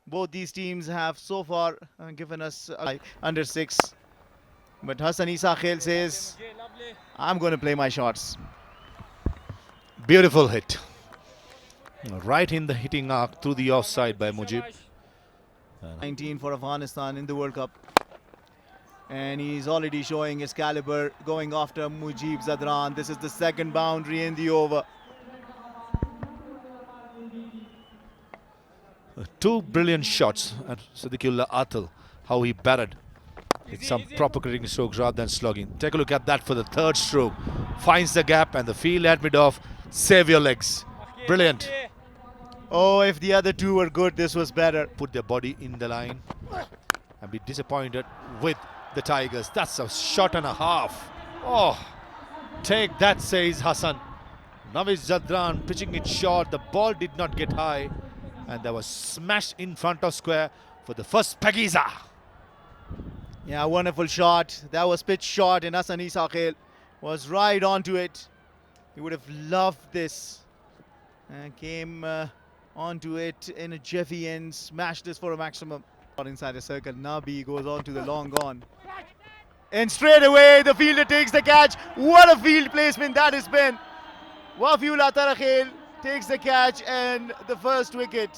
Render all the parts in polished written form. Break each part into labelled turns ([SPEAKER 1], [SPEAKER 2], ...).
[SPEAKER 1] Both these teams have so far given us under 6. But Hassan Isa Khail says, I'm going to play my shots.
[SPEAKER 2] Beautiful hit. Right in the hitting arc through the offside by Mujib.
[SPEAKER 1] 19 for Afghanistan in the World Cup. And he's already showing his caliber going after Mujib Zadran. This is the second boundary in the over.
[SPEAKER 2] Two brilliant shots at Siddiqullah Atal. How he batted. It's some proper cricketing strokes rather than slugging. Take a look at that for the third stroke. Finds the gap and the field had mid off. Save your legs. Brilliant.
[SPEAKER 1] Oh, if the other two were good, this was better.
[SPEAKER 2] Put their body in the line and be disappointed with the Tigers. That's a shot and a half. Oh, take that, says Hassan. Naviz Zadran pitching it short. The ball did not get high. And there was smash in front of square for the first Pakiza.
[SPEAKER 1] Yeah, wonderful shot. That was pitch short and Hassan Isa Khail was right onto it. He would have loved this. And came onto it in a jiffy and smashed this for a maximum. Inside the circle, Nabi goes on to the long on. And straight away, the fielder takes the catch. What a field placement that has been. Wafiullah Tarakhail takes the catch and the first wicket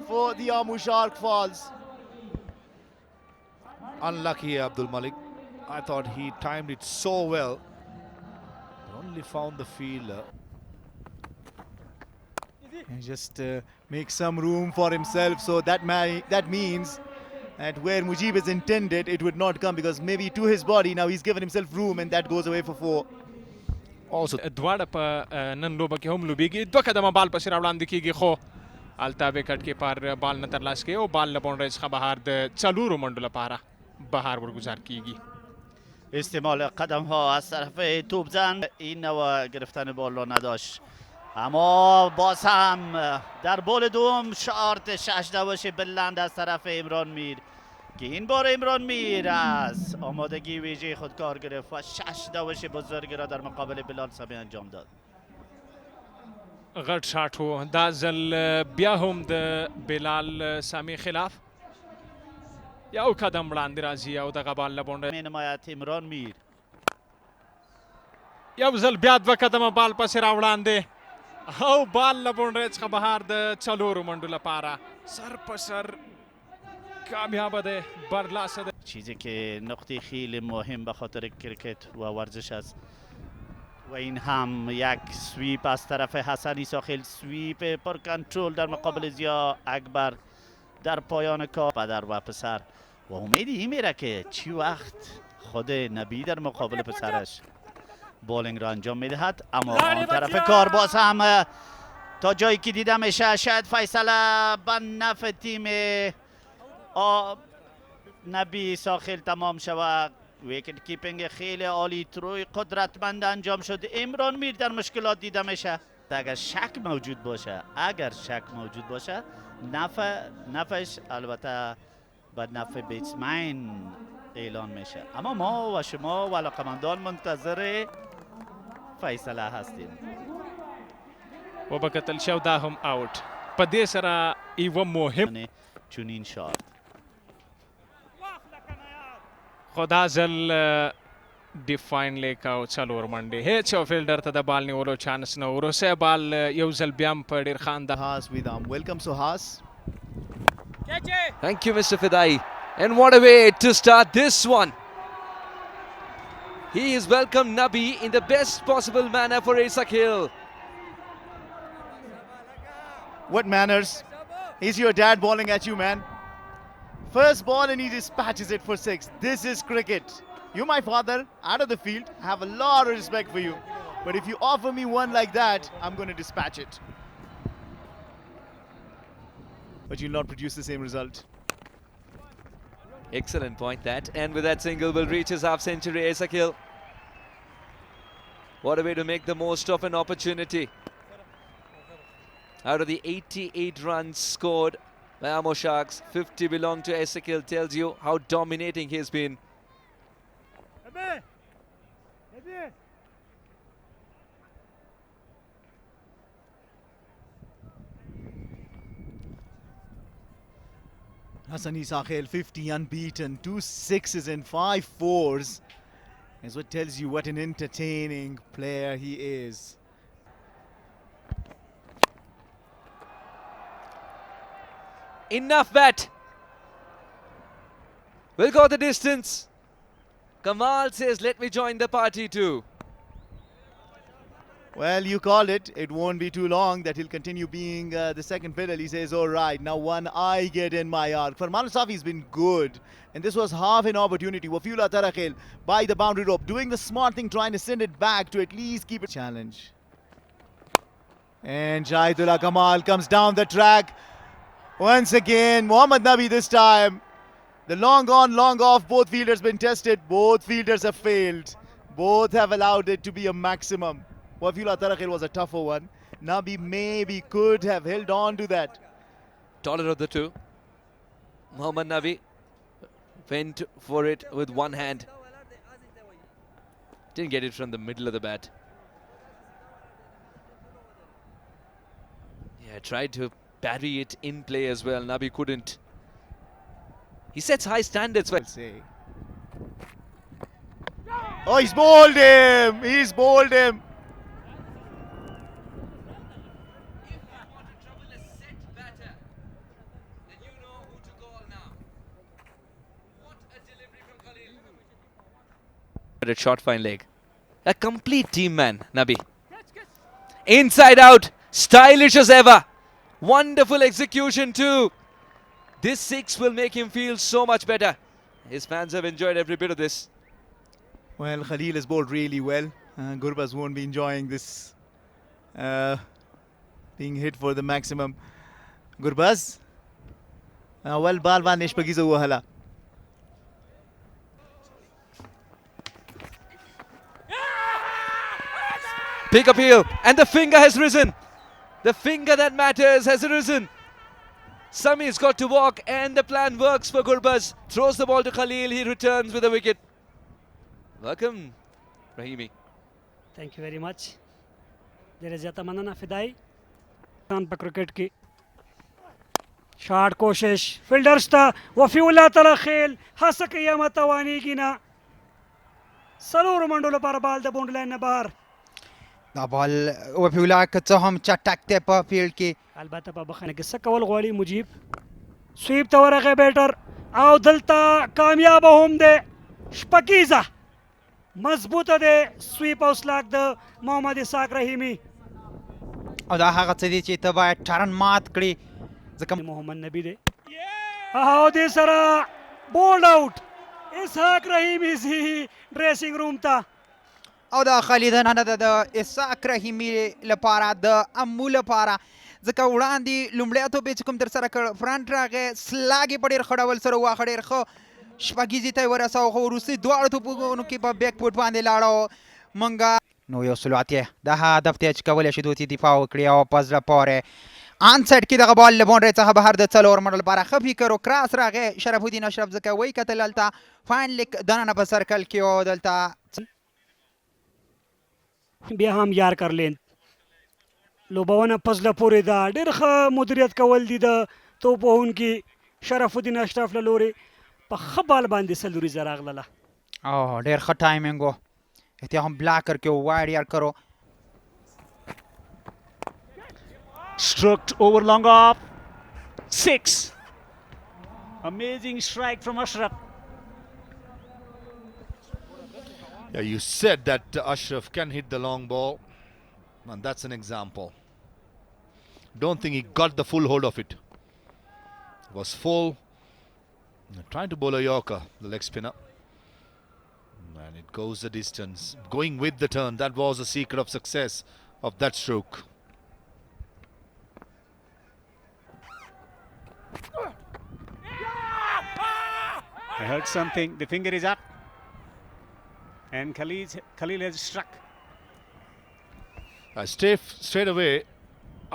[SPEAKER 1] for the Ammu Shark falls.
[SPEAKER 2] Unlucky Abdul Malik. I thought he timed it so well. Only found the fielder.
[SPEAKER 1] And just make some room for himself, so that means that where Mujib is intended, it would not come, because maybe to his body now he's given himself room and that goes away for 4.
[SPEAKER 2] Also,
[SPEAKER 3] دواړه په نن لوبه کې هم لوبېږي. دوه قدمه بال پسې راوړاندې کېږي، خو هلته وکټ کیپر بال نه ترلاسه کوي او بال له باونډرۍ څخه بهر د څلورو منډو لپاره بهر ورگذار کیږي.
[SPEAKER 4] استعمال قدم ها از طرف توپزن، این نوع گرفتن بال را نداشت، اما باز هم در بال دوم شارت 6 دوش بلند از طرف عمران میر که این بار عمران میر از آمادگی ویژه خود کار گرفت و 6 دوش بزرگ را در مقابل بلال سمی انجام داد.
[SPEAKER 3] غټ شاټ و دا ځل بیا هم د بلال سامي خلاف یو قدم وړاندې راځي او دغه بال له باونډرۍ
[SPEAKER 4] می نماید عمران میر.
[SPEAKER 3] یو ځل بیا دوه قدمه بال پسې راوړاندې او بال له باونډرۍ څخه بهر د څلورو منډو لپاره سر په سر کامیابه دی، برلاسه دی.
[SPEAKER 4] چیزی که نقطه خیلی مهم به خاطر کرکت و ورزش است و این هم یک سویپ از طرف حسن عیسی خیل، سویپ پر کنترل در مقابل ضیا اکبر در پایان کار. پدر و پسر و امید این میره که چی وقت خود نبی در مقابل پسرش بولینگ را انجام میدهد، اما آن طرف کار باز هم تا جایی که دیده میشه شاید فیصله به نفع تیم نبی ساخل تمام شود. ویکت کیپینگ خیلی عالی، تروی قدرتمند انجام شد. عمران میر در مشکلات دیده میشه. اگر شک موجود باشه نفعش البته به نفع بیتسمن اعلان میشه، اما ما و شما و علاقمندان منتظر فیصله هستیم.
[SPEAKER 3] و به کتل شو دا هم آوټ. په دې سره یوه مهم
[SPEAKER 4] چونین شات
[SPEAKER 3] خو دا ځل ډیفاین لیک او څلور منډې، هیڅ یو فیلډر ته د بال نیولو چانس نه و. وروستی بال یو ځل بیا هم په ډېر ښه انداز.
[SPEAKER 1] Suhas with welcome Suhas.
[SPEAKER 5] Thank you, Mr. Fidai. And what a way to start this one. He has welcomed Nabi in the best possible manner for Isa Khail.
[SPEAKER 1] What manners? He's your dad bowling at you, man. First ball and he dispatches it for 6. This is cricket. You, my father, out of the field, have a lot of respect for you. But if you offer me one like that, I'm going to dispatch it. But you'll not produce the same result.
[SPEAKER 5] Excellent point that. And with that single will reach his half century, Isa Khail. What a way to make the most of an opportunity. Out of the 88 runs scored by Ammu Sharks, 50 belong to Isa Khail. Tells you how dominating he's been.
[SPEAKER 1] Hassan Isakhel 50 unbeaten, 2 6s and 5 4s. Is what tells you what an entertaining player he is.
[SPEAKER 5] Enough bet. We'll go the distance. Kamal says, let me join the party too.
[SPEAKER 1] Well, you called it. It won't be too long that he'll continue being the second fiddle. He says, all right, now one I get in my arc. Farman Safi's been good. And this was half an opportunity. Wafiullah Tarakhel by the boundary rope, doing the smart thing, trying to send it back to at least keep it challenge. And Shahidullah Kamal comes down the track. Once again, Mohammad Nabi this time. The long on, long off, both fielders been tested. Both fielders have failed. Both have allowed it to be a maximum. Wafiullah Tarakhel was a tougher one. Nabi maybe could have held on to that.
[SPEAKER 5] Taller of the two. Mohammad Nabi went for it with one hand. Didn't get it from the middle of the bat. Yeah, tried to parry it in play as well. Nabi couldn't. He sets high standards.
[SPEAKER 1] I'll say. Oh, he's bowled him! He's bowled him!
[SPEAKER 5] A short fine leg. A complete team man, Nabi. Inside out, stylish as ever. Wonderful execution too. This 6 will make him feel so much better. His fans have enjoyed every bit of this.
[SPEAKER 1] Well, Khalil has bowled really well. Gurbaz won't be enjoying this being hit for the maximum. Gurbaz? Well, Balwan Nishpagiza Wahala.
[SPEAKER 5] Big appeal, and the finger has risen. The finger that matters has risen. Sami's got to walk, and the plan works for Gurbaz. Throws the ball to Khalil, he returns with a wicket. Welcome, Rahimi.
[SPEAKER 6] Thank you very much. There is Yatamana Fidai. Tan pa cricket ki. Shot koshish. Fielders ta Wafiullah Tarakhel. Hasakaya matawani gina. Salur Mandula para ball the boundary line na bahar.
[SPEAKER 7] دا بال وفیولا که څه هم چټک دی په فیلډ کې
[SPEAKER 6] البته په بخښنه کې څه کول غواړي مجیب سویپ ته ورغی بیټر او دلته کامیاب هم دی شپکیزه مضبوطه دی سویپ او سلاک د محمد اسحاق رحیمي
[SPEAKER 7] او دا هغه څه دی چې ته باید ټرن مات کړي ځکه
[SPEAKER 6] محمد نبی دی او دې سره بولډ آوټ اسحاق رحیمي زی ډریسنګ روم ته
[SPEAKER 7] او دا خالدن نه د اسحاق رحیمي لپاره د امو لپاره ځکه وړاندې لومړی توپ چې کوم ترسره کړ فرنټ راغی سلاګ یې په ډېر ښه ډول سره واخه ډېر ښه شپږیزې ته یې ورساوه خو وروستي دواړو توپونو کې په بیک فوټ باندې لاړه موږ نو یو سل اتیا دا هدف دی چې کولی شي دوی دفاع وکړي او په زړه پورې آن سایډ کې دغه بال له باونډرۍ څخه بهر د څلور منډو لپاره ښه فکر و کراس راغی شرف الدین اشرف ځکه وایي کتل هلته فاین لیک دننه په سرکل کې او دلته
[SPEAKER 6] بیا هم یار کرلین لوبونه پزله پورې ده ډېر ښه مدیریت کول دي د توپ وهونکي شرف الدین اشرف له لورې په ښه بال باندې څلوریزه راغلله
[SPEAKER 7] او ډېر ښه ټایمینګ و احتیا هم بلاکر کې و واید یار کرو
[SPEAKER 8] Stroked over long off. 6. Amazing strike from Ashraf.
[SPEAKER 2] Yeah, you said that Ashraf can hit the long ball, and that's an example. Don't think he got the full hold of it. It was full. Trying to bowl a Yorker, the leg spinner. And it goes the distance. Going with the turn, that was the secret of success of that stroke.
[SPEAKER 8] I heard something. The finger is up. And Khalil has struck.
[SPEAKER 2] Straight away,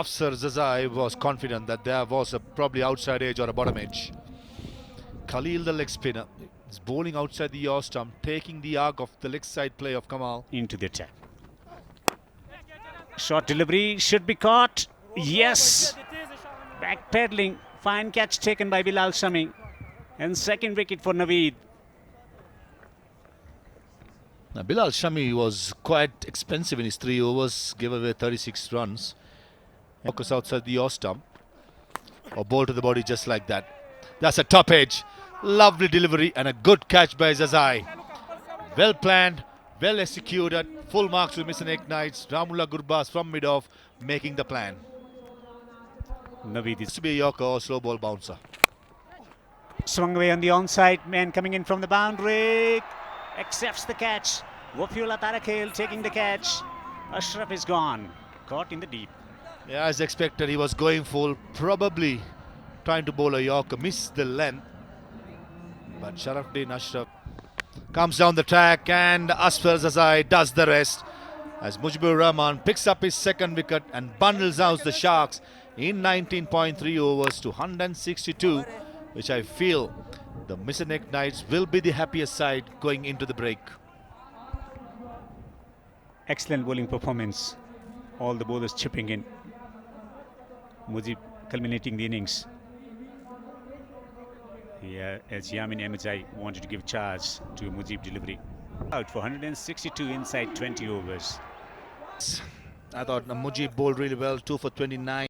[SPEAKER 2] Afsar Zazai was confident that there was a probably outside edge or a bottom edge. Khalil, the leg spinner, is bowling outside the yaw stump, taking the arc of the leg side play of Kamal.
[SPEAKER 8] Into the tap. Short delivery should be caught. Yes. Back pedaling. Fine catch taken by Bilal Shami. And second wicket for Naveed.
[SPEAKER 2] Now, Bilal Shami was quite expensive in his 3 overs, gave away 36 runs. Focus outside the off stump. Or ball to the body just like that. That's a top edge. Lovely delivery and a good catch by Zazai. Well planned, well executed. Full marks to Missenegg Knights. Ramullah Gurbaz from mid-off making the plan.
[SPEAKER 8] Naveed
[SPEAKER 2] This
[SPEAKER 8] is
[SPEAKER 2] to be a Yorker or slow ball bouncer.
[SPEAKER 8] swung away on the onside. Man coming in from the boundary. Accepts the catch. Wafiullah Tarakhel taking the catch. Ashraf is gone. Caught in the deep.
[SPEAKER 2] Yeah, as expected, he was going full. Probably trying to bowl a Yorker. Missed the length. But Sharafuddin Ashraf comes down the track and Asfar Zazai does the rest. As Mujibur Rahman picks up his second wicket and bundles out the Sharks in 19.3 overs to 162, which I feel the Missenegg Knights will be the happiest side going into the break.
[SPEAKER 8] Excellent bowling performance. All the bowlers chipping in. Mujib culminating the innings. Yeah, as Yamin Ahmedzai wanted to give charge to Mujib delivery. Out for 162 inside 20 overs.
[SPEAKER 2] I thought Mujib bowled really well, 2 for 29.